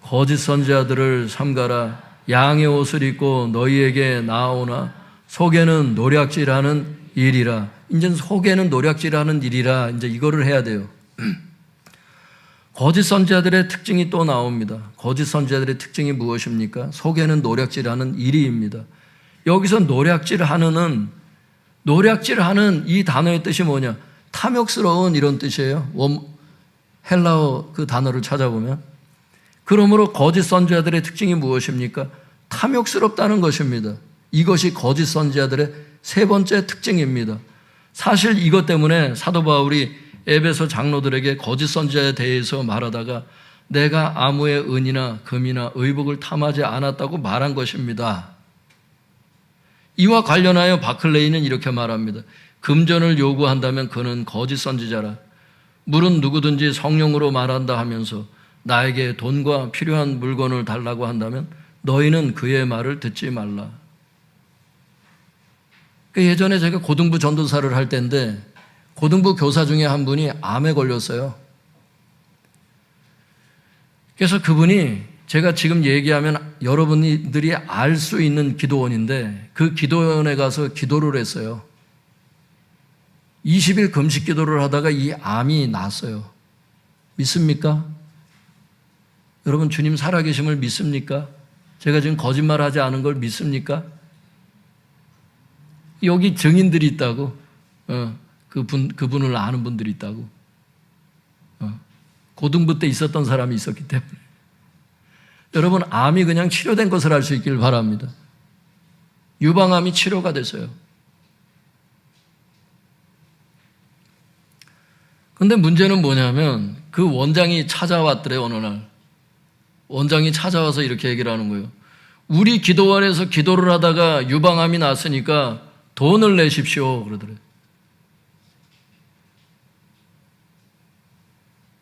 거짓 선지자들을 삼가라. 양의 옷을 입고 너희에게 나아오나 속에는 노략질하는 일이라. 이제 속에는 노략질하는 일이라. 이제 이거를 해야 돼요. 거짓 선지자들의 특징이 또 나옵니다. 거짓 선지자들의 특징이 무엇입니까? 속에는 노략질하는 일이입니다. 여기서 노략질하는 이 단어의 뜻이 뭐냐? 탐욕스러운 이런 뜻이에요. 헬라어 그 단어를 찾아보면. 그러므로 거짓 선지자들의 특징이 무엇입니까? 탐욕스럽다는 것입니다. 이것이 거짓 선지자들의 세 번째 특징입니다. 사실 이것 때문에 사도 바울이 에베소 장로들에게 거짓 선지자에 대해서 말하다가 내가 아무의 은이나 금이나 의복을 탐하지 않았다고 말한 것입니다. 이와 관련하여 바클레이는 이렇게 말합니다. 금전을 요구한다면 그는 거짓 선지자라. 물은 누구든지 성령으로 말한다 하면서 나에게 돈과 필요한 물건을 달라고 한다면 너희는 그의 말을 듣지 말라. 예전에 제가 고등부 전도사를 할 때인데 고등부 교사 중에 한 분이 암에 걸렸어요. 그래서 그분이 제가 지금 얘기하면 여러분들이 알 수 있는 기도원인데 그 기도원에 가서 기도를 했어요. 20일 금식 기도를 하다가 이 암이 났어요. 믿습니까? 여러분 주님 살아계심을 믿습니까? 제가 지금 거짓말하지 않은 걸 믿습니까? 여기 증인들이 있다고. 그분을 아는 분들이 있다고. 고등부 때 있었던 사람이 있었기 때문에. 여러분 암이 그냥 치료된 것을 알 수 있길 바랍니다. 유방암이 치료가 됐어요. 근데 문제는 뭐냐면 그 원장이 찾아왔더래 어느 날. 원장이 찾아와서 이렇게 얘기를 하는 거예요. 우리 기도원에서 기도를 하다가 유방암이 났으니까 돈을 내십시오 그러더래.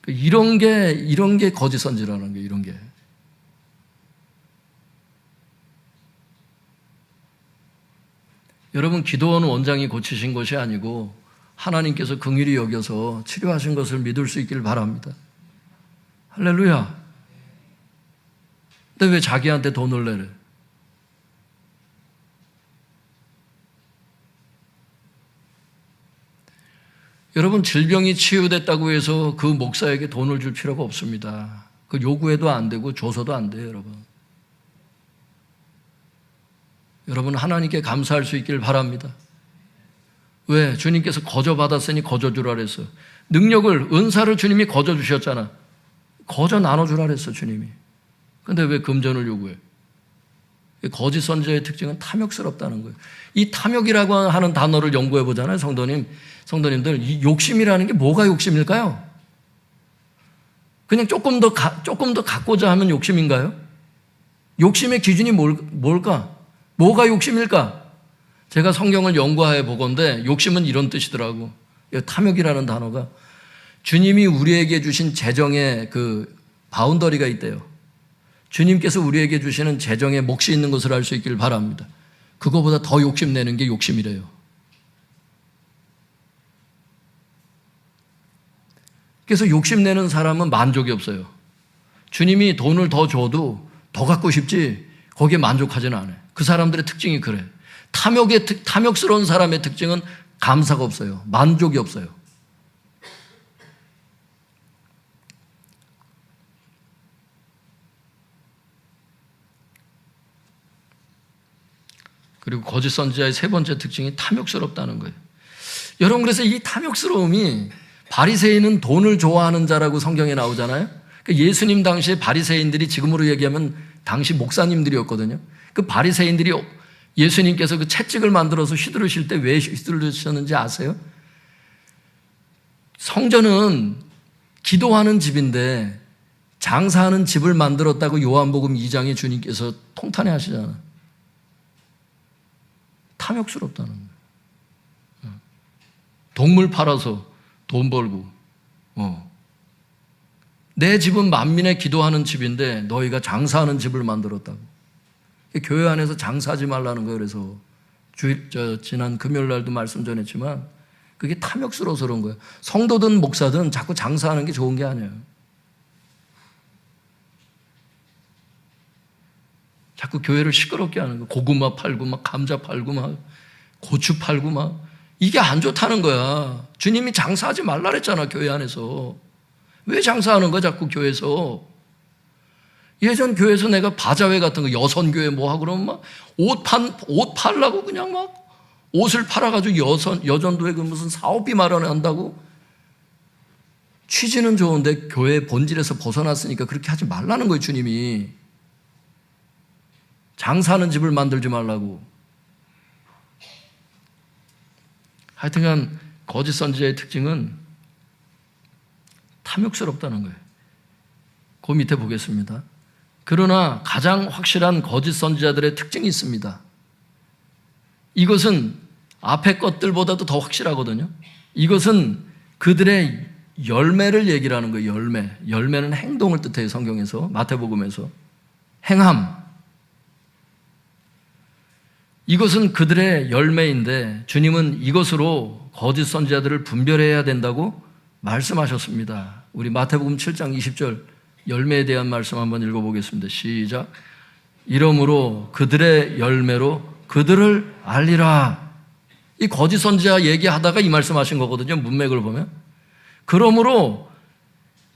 이런 게 거짓 선지라는 거예요. 이런 게. 여러분 기도원 원장이 고치신 것이 아니고 하나님께서 긍휼히 여겨서 치료하신 것을 믿을 수 있기를 바랍니다. 할렐루야. 근데 왜 자기한테 돈을 내래? 여러분 질병이 치유됐다고 해서 그 목사에게 돈을 줄 필요가 없습니다. 그 요구해도 안 되고 줘서도 안 돼요, 여러분. 여러분 하나님께 감사할 수 있기를 바랍니다. 왜? 주님께서 거저 받았으니 거저 주라 그랬어. 능력을, 은사를 주님이 거저 주셨잖아. 거저 나눠주라 그랬어, 주님이. 근데 왜 금전을 요구해? 거짓 선지자의 특징은 탐욕스럽다는 거예요. 이 탐욕이라고 하는 단어를 연구해 보잖아요, 성도님들. 이 욕심이라는 게 뭐가 욕심일까요? 그냥 조금 더 갖고자 하면 욕심인가요? 욕심의 기준이 뭘까? 뭐가 욕심일까? 제가 성경을 연구해 보건대 욕심은 이런 뜻이더라고. 탐욕이라는 단어가 주님이 우리에게 주신 재정의 그 바운더리가 있대요. 주님께서 우리에게 주시는 재정에 몫이 있는 것을 알 수 있기를 바랍니다. 그거보다 더 욕심내는 게 욕심이래요. 그래서 욕심내는 사람은 만족이 없어요. 주님이 돈을 더 줘도 더 갖고 싶지 거기에 만족하지는 않아요. 그 사람들의 특징이 그래. 탐욕스러운 사람의 특징은 감사가 없어요. 만족이 없어요. 그리고 거짓 선지자의 세 번째 특징이 탐욕스럽다는 거예요. 여러분, 그래서 이 탐욕스러움이, 바리새인은 돈을 좋아하는 자라고 성경에 나오잖아요. 예수님 당시에 바리새인들이 지금으로 얘기하면 당시 목사님들이었거든요. 그 바리새인들이 예수님께서 그 채찍을 만들어서 휘두르실 때 왜 휘두르셨는지 아세요? 성전은 기도하는 집인데 장사하는 집을 만들었다고 요한복음 2장에 주님께서 통탄해 하시잖아요. 탐욕스럽다는 거예요. 동물 팔아서 돈 벌고, 내 집은 만민의 기도하는 집인데 너희가 장사하는 집을 만들었다고. 교회 안에서 장사하지 말라는 거예요. 그래서 지난 금요일 날도 말씀 전했지만 그게 탐욕스러워서 그런 거예요. 성도든 목사든 자꾸 장사하는 게 좋은 게 아니에요. 자꾸 교회를 시끄럽게 하는 거예요. 고구마 팔고 막 감자 팔고 막 고추 팔고 막, 이게 안 좋다는 거야. 주님이 장사하지 말라 그랬잖아, 교회 안에서. 왜 장사하는 거야, 자꾸 교회에서? 예전 교회에서 내가 바자회 같은 거, 여선교회 뭐 하고 그러면 막 옷 팔라고 그냥 막 옷을 팔아가지고 여전도에 그 무슨 사업비 마련한다고? 취지는 좋은데 교회 본질에서 벗어났으니까 그렇게 하지 말라는 거예요, 주님이. 장사하는 집을 만들지 말라고. 하여튼간 거짓 선지자의 특징은 탐욕스럽다는 거예요. 그 밑에 보겠습니다. 그러나 가장 확실한 거짓 선지자들의 특징이 있습니다. 이것은 앞에 것들보다도 더 확실하거든요. 이것은 그들의 열매를 얘기를 하는 거예요. 열매는 행동을 뜻해요. 성경에서, 마태복음에서. 행함. 이것은 그들의 열매인데 주님은 이것으로 거짓 선지자들을 분별해야 된다고 말씀하셨습니다. 우리 마태복음 7장 20절 열매에 대한 말씀 한번 읽어보겠습니다. 시작. 이러므로 그들의 열매로 그들을 알리라. 이 거짓 선지자 얘기하다가 이 말씀하신 거거든요. 문맥을 보면. 그러므로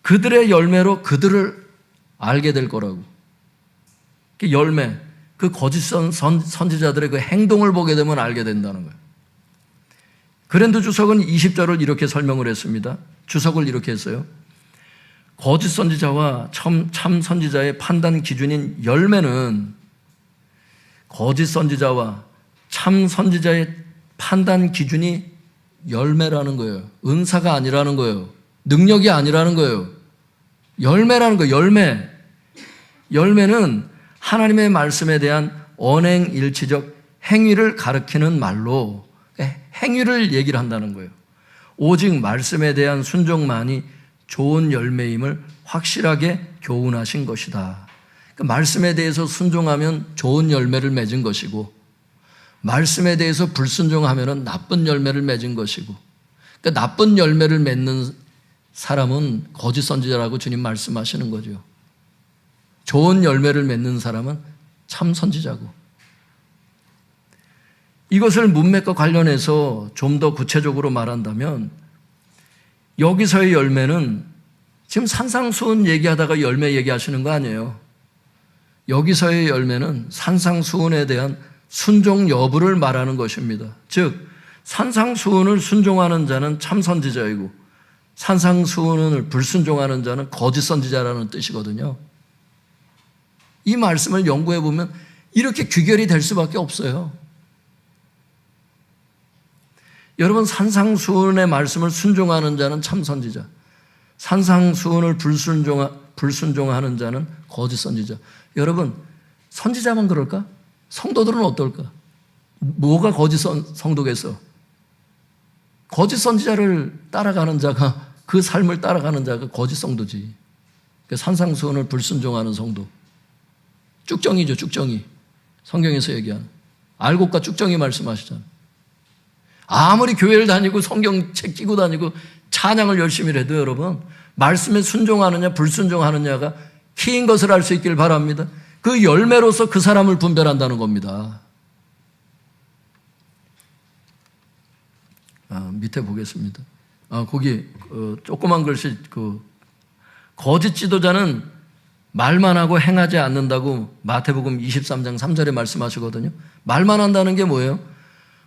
그들의 열매로 그들을 알게 될 거라고. 그 열매, 그 거짓 선지자들의 그 행동을 보게 되면 알게 된다는 거예요. 그랜드 주석은 20절을 이렇게 설명을 했습니다. 주석을 이렇게 했어요. 거짓 선지자와 참 선지자의 판단 기준인 열매는 거짓 선지자와 참 선지자의 판단 기준이 열매라는 거예요. 은사가 아니라는 거예요. 능력이 아니라는 거예요. 열매라는 거예요. 열매는 하나님의 말씀에 대한 언행일치적 행위를 가리키는 말로 행위를 얘기를 한다는 거예요. 오직 말씀에 대한 순종만이 좋은 열매임을 확실하게 교훈하신 것이다. 그러니까 말씀에 대해서 순종하면 좋은 열매를 맺은 것이고, 말씀에 대해서 불순종하면 나쁜 열매를 맺은 것이고, 그러니까 나쁜 열매를 맺는 사람은 거짓 선지자라고 주님 말씀하시는 거죠. 좋은 열매를 맺는 사람은 참 선지자고. 이것을 문맥과 관련해서 좀 더 구체적으로 말한다면, 여기서의 열매는 지금 산상수훈 얘기하다가 열매 얘기하시는 거 아니에요. 여기서의 열매는 산상수훈에 대한 순종 여부를 말하는 것입니다. 즉 산상수훈을 순종하는 자는 참 선지자이고 산상수훈을 불순종하는 자는 거짓 선지자라는 뜻이거든요. 이 말씀을 연구해 보면 이렇게 귀결이 될 수밖에 없어요. 여러분, 산상수훈의 말씀을 순종하는 자는 참 선지자, 산상수훈을 불순종하는 자는 거짓 선지자. 여러분, 선지자만 그럴까? 성도들은 어떨까? 뭐가 거짓 성도겠어? 거짓 선지자를 따라가는 자가, 그 삶을 따라가는 자가 거짓 성도지. 산상수훈을 불순종하는 성도. 쭉정이죠, 쭉정이. 성경에서 얘기하는. 알곡과 쭉정이 말씀하시잖아요. 아무리 교회를 다니고 성경책 끼고 다니고 찬양을 열심히 해도 여러분, 말씀에 순종하느냐 불순종하느냐가 키인 것을 알 수 있길 바랍니다. 그 열매로서 그 사람을 분별한다는 겁니다. 밑에 보겠습니다. 거기 조그만 글씨, 거짓 지도자는 말만 하고 행하지 않는다고 마태복음 23장 3절에 말씀하시거든요. 말만 한다는 게 뭐예요?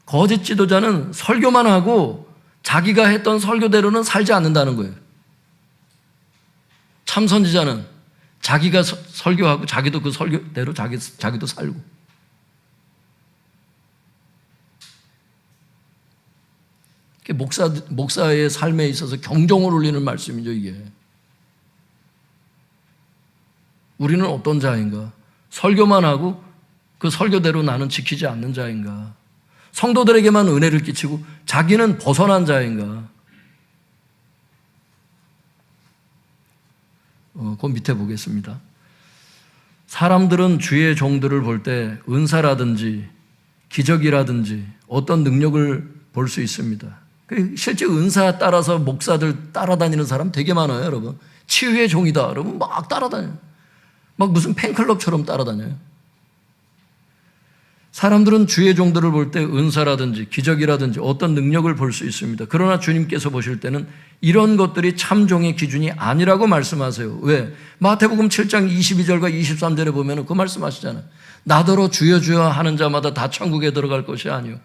거짓 지도자는 설교만 하고 자기가 했던 설교대로는 살지 않는다는 거예요. 참 선지자는 자기가 설교하고 자기도 그 설교대로 자기도 살고. 목사의 삶에 있어서 경종을 울리는 말씀이죠, 이게. 우리는 어떤 자인가? 설교만 하고 그 설교대로 나는 지키지 않는 자인가? 성도들에게만 은혜를 끼치고 자기는 벗어난 자인가? 그 밑에 보겠습니다. 사람들은 주의 종들을 볼 때 은사라든지 기적이라든지 어떤 능력을 볼 수 있습니다. 실제 은사 따라서 목사들 따라다니는 사람 되게 많아요, 여러분. 치유의 종이다, 여러분. 막 따라다녀요. 막 무슨 팬클럽처럼 따라다녀요. 사람들은 주의 종들을 볼 때 은사라든지 기적이라든지 어떤 능력을 볼 수 있습니다. 그러나 주님께서 보실 때는 이런 것들이 참 종의 기준이 아니라고 말씀하세요. 왜? 마태복음 7장 22절과 23절에 보면 그 말씀하시잖아요. 나더러 주여 주여 하는 자마다 다 천국에 들어갈 것이 아니요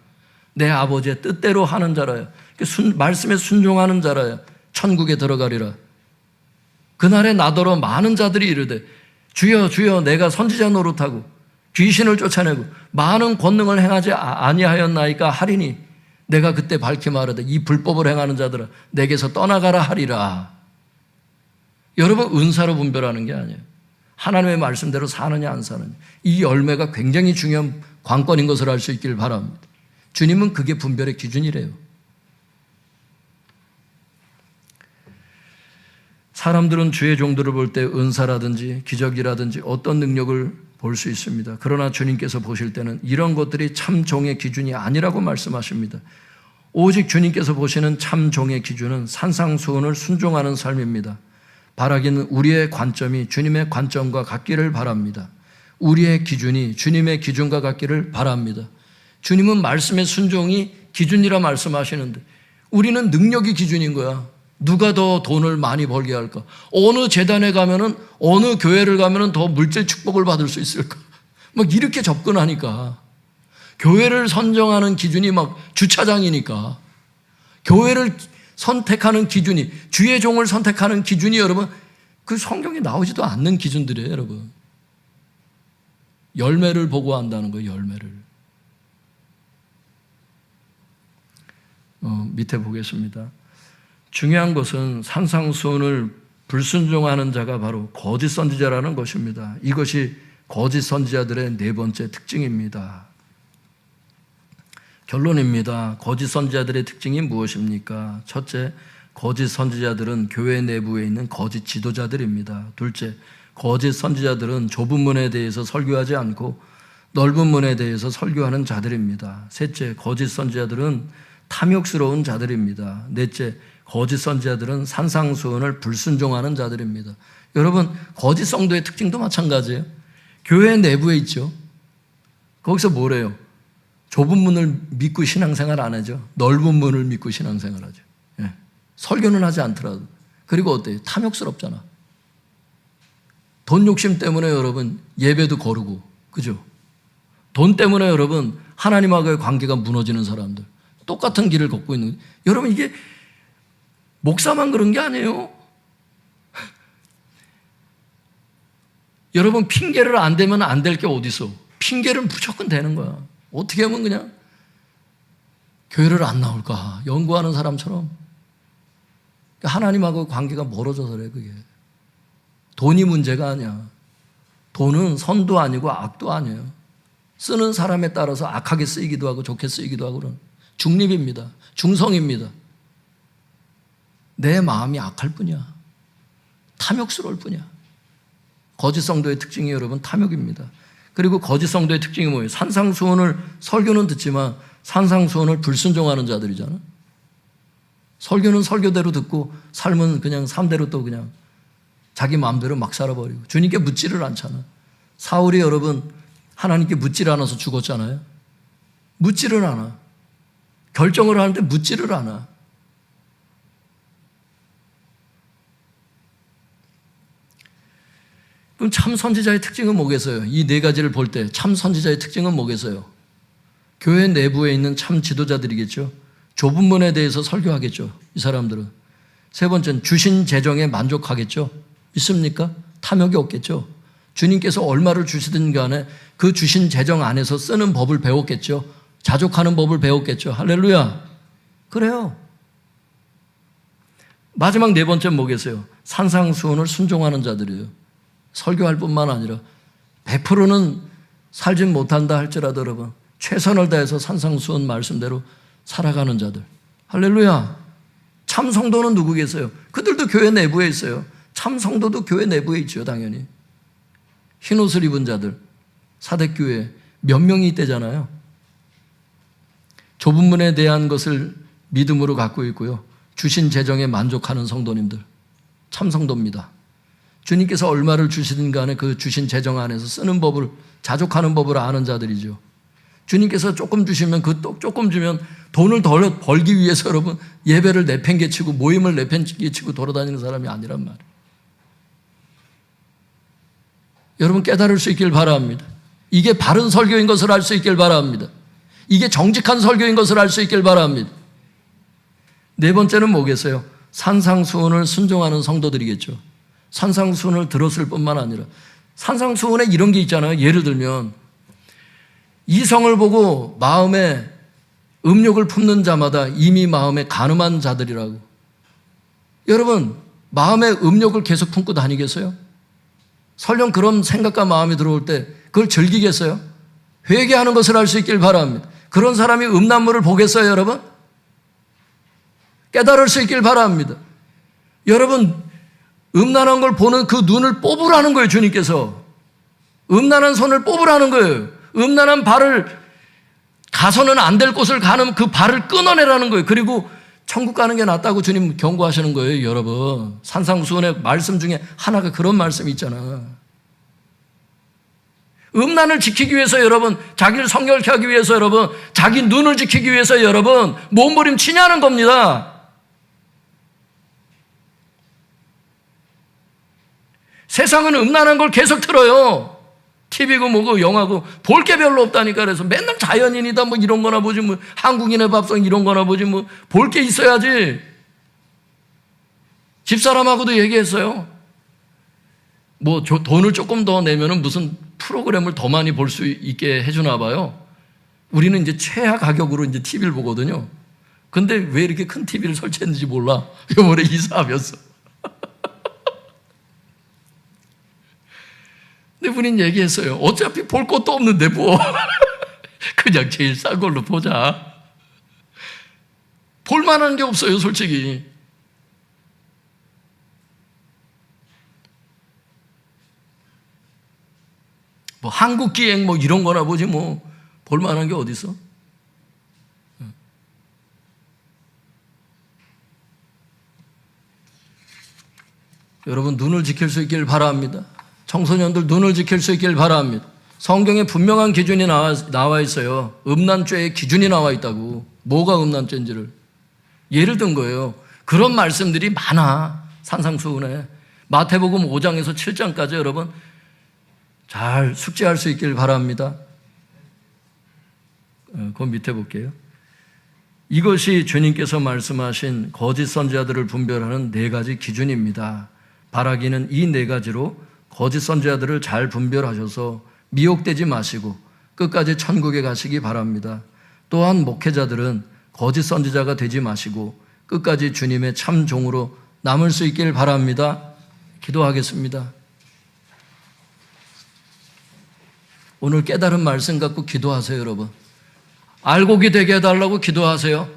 내 아버지의 뜻대로 하는 자라야. 말씀에 순종하는 자라야 천국에 들어가리라. 그날에 나더러 많은 자들이 이르되 주여 주여 내가 선지자 노릇하고 귀신을 쫓아내고 많은 권능을 행하지 아니하였나이까 하리니 내가 그때 밝히 말하되 이 불법을 행하는 자들아 내게서 떠나가라 하리라. 여러분, 은사로 분별하는 게 아니에요. 하나님의 말씀대로 사느냐 안 사느냐. 이 열매가 굉장히 중요한 관건인 것을 알 수 있기를 바랍니다. 주님은 그게 분별의 기준이래요. 사람들은 주의 종들을 볼 때 은사라든지 기적이라든지 어떤 능력을 볼 수 있습니다. 그러나 주님께서 보실 때는 이런 것들이 참 종의 기준이 아니라고 말씀하십니다. 오직 주님께서 보시는 참 종의 기준은 산상수훈을 순종하는 삶입니다. 바라기는 우리의 관점이 주님의 관점과 같기를 바랍니다. 우리의 기준이 주님의 기준과 같기를 바랍니다. 주님은 말씀의 순종이 기준이라 말씀하시는데 우리는 능력이 기준인 거야. 누가 더 돈을 많이 벌게 할까? 어느 재단에 가면은, 어느 교회를 가면은 더 물질 축복을 받을 수 있을까? 막 이렇게 접근하니까. 교회를 선정하는 기준이 막 주차장이니까. 교회를 선택하는 기준이, 주의 종을 선택하는 기준이 여러분, 그 성경에 나오지도 않는 기준들이에요, 여러분. 열매를 보고 한다는 거예요, 열매를. 밑에 보겠습니다. 중요한 것은 산상수훈을 불순종하는 자가 바로 거짓 선지자라는 것입니다. 이것이 거짓 선지자들의 네 번째 특징입니다. 결론입니다. 거짓 선지자들의 특징이 무엇입니까? 첫째, 거짓 선지자들은 교회 내부에 있는 거짓 지도자들입니다. 둘째, 거짓 선지자들은 좁은 문에 대해서 설교하지 않고 넓은 문에 대해서 설교하는 자들입니다. 셋째, 거짓 선지자들은 탐욕스러운 자들입니다. 넷째, 거짓 선지자들은 산상수훈을 불순종하는 자들입니다. 여러분, 거짓 성도의 특징도 마찬가지예요. 교회 내부에 있죠. 거기서 뭐래요? 좁은 문을 믿고 신앙생활 안 하죠. 넓은 문을 믿고 신앙생활 하죠. 예. 설교는 하지 않더라도. 그리고 어때요? 탐욕스럽잖아. 돈 욕심 때문에 여러분 예배도 거르고, 그죠? 돈 때문에 여러분 하나님하고의 관계가 무너지는 사람들, 똑같은 길을 걷고 있는, 여러분 이게 목사만 그런 게 아니에요. 여러분 핑계를 안 대면 안 될 게 어디 있어. 핑계를 무조건 대는 거야. 어떻게 하면 그냥 교회를 안 나올까 연구하는 사람처럼. 하나님하고 관계가 멀어져서 그래. 그게 돈이 문제가 아니야. 돈은 선도 아니고 악도 아니에요. 쓰는 사람에 따라서 악하게 쓰이기도 하고 좋게 쓰이기도 하고 그런 중립입니다. 중성입니다. 내 마음이 악할 뿐이야. 탐욕스러울 뿐이야. 거짓 성도의 특징이 여러분 탐욕입니다. 그리고 거짓 성도의 특징이 뭐예요? 산상수훈을, 설교는 듣지만 산상수훈을 불순종하는 자들이잖아. 설교는 설교대로 듣고 삶은 그냥 삶대로 또 그냥 자기 마음대로 막 살아버리고 주님께 묻지를 않잖아. 사울이 여러분 하나님께 묻지를 않아서 죽었잖아요. 묻지를 않아. 결정을 하는데 묻지를 않아. 그럼 참 선지자의 특징은 뭐겠어요? 이 네 가지를 볼 때 참 선지자의 특징은 뭐겠어요? 교회 내부에 있는 참 지도자들이겠죠. 좁은 문에 대해서 설교하겠죠. 이 사람들은. 세 번째는 주신 재정에 만족하겠죠. 있습니까? 탐욕이 없겠죠. 주님께서 얼마를 주시든 간에 그 주신 재정 안에서 쓰는 법을 배웠겠죠. 자족하는 법을 배웠겠죠. 할렐루야. 그래요. 마지막 네 번째는 뭐겠어요? 산상수훈을 순종하는 자들이에요. 설교할 뿐만 아니라 100%는 살진 못한다 할지라도 여러분 최선을 다해서 산상수훈 말씀대로 살아가는 자들. 할렐루야. 참 성도는 누구겠어요? 그들도 교회 내부에 있어요. 참 성도도 교회 내부에 있죠, 당연히. 흰옷을 입은 자들, 사대교회 몇 명이 있대잖아요. 좁은 문에 대한 것을 믿음으로 갖고 있고요. 주신 재정에 만족하는 성도님들, 참 성도입니다. 주님께서 얼마를 주시든 간에 그 주신 재정 안에서 쓰는 법을, 자족하는 법을 아는 자들이죠. 주님께서 조금 주시면 그 조금 주면 돈을 더 벌기 위해서 여러분 예배를 내팽개치고 모임을 내팽개치고 돌아다니는 사람이 아니란 말이에요. 여러분 깨달을 수 있길 바랍니다. 이게 바른 설교인 것을 알 수 있길 바랍니다. 이게 정직한 설교인 것을 알 수 있길 바랍니다. 네 번째는 뭐겠어요? 산상수훈을 순종하는 성도들이겠죠. 산상수훈을 들었을 뿐만 아니라 산상수훈에 이런 게 있잖아요. 예를 들면 이성을 보고 마음에 음욕을 품는 자마다 이미 마음에 간음한 자들이라고. 여러분 마음에 음욕을 계속 품고 다니겠어요? 설령 그런 생각과 마음이 들어올 때 그걸 즐기겠어요? 회개하는 것을 알 수 있길 바랍니다. 그런 사람이 음란물을 보겠어요, 여러분? 깨달을 수 있길 바랍니다. 여러분, 음란한 걸 보는 그 눈을 뽑으라는 거예요, 주님께서. 음란한 손을 뽑으라는 거예요. 음란한 발을 가서는 안 될 곳을 가는 그 발을 끊어내라는 거예요. 그리고 천국 가는 게 낫다고 주님 경고하시는 거예요, 여러분. 산상수훈의 말씀 중에 하나가 그런 말씀이 있잖아. 음란을 지키기 위해서 여러분, 자기를 성결케 하기 위해서 여러분, 자기 눈을 지키기 위해서 여러분, 몸부림치냐는 겁니다. 세상은 음란한 걸 계속 틀어요. TV고 뭐고 영화고 볼 게 별로 없다니까. 그래서 맨날 자연인이다 뭐 이런 거나 보지, 뭐 한국인의 밥상 이런 거나 보지, 뭐 볼 게 있어야지. 집사람하고도 얘기했어요. 뭐 돈을 조금 더 내면은 무슨 프로그램을 더 많이 볼 수 있게 해주나 봐요. 우리는 이제 최하 가격으로 이제 TV를 보거든요. 근데 왜 이렇게 큰 TV를 설치했는지 몰라. 이번에 이사하면서. 근데 우린 얘기했어요. 어차피 볼 것도 없는데 뭐. 그냥 제일 싼 걸로 보자. 볼 만한 게 없어요, 솔직히. 뭐 한국기행 뭐 이런 거나 보지 뭐 볼 만한 게 어디 있어? 여러분 눈을 지킬 수 있길 바랍니다. 청소년들 눈을 지킬 수 있길 바랍니다. 성경에 분명한 기준이 나와 있어요. 음란죄의 기준이 나와 있다고. 뭐가 음란죄인지를 예를 든 거예요. 그런 말씀들이 많아. 산상수훈에 마태복음 5장에서 7장까지 여러분 잘 숙지할 수 있길 바랍니다. 그 밑에 볼게요. 이것이 주님께서 말씀하신 거짓 선지자들을 분별하는 네 가지 기준입니다. 바라기는 이 네 가지로 거짓 선지자들을 잘 분별하셔서 미혹되지 마시고 끝까지 천국에 가시기 바랍니다. 또한 목회자들은 거짓 선지자가 되지 마시고 끝까지 주님의 참 종으로 남을 수 있길 바랍니다. 기도하겠습니다. 오늘 깨달은 말씀 갖고 기도하세요, 여러분. 알곡이 되게 해달라고 기도하세요.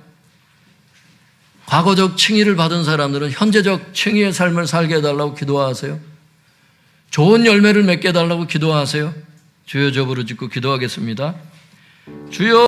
과거적 칭의를 받은 사람들은 현재적 칭의의 삶을 살게 해달라고 기도하세요. 좋은 열매를 맺게 해달라고 기도하세요. 주여 저 부르짖고 기도하겠습니다. 주여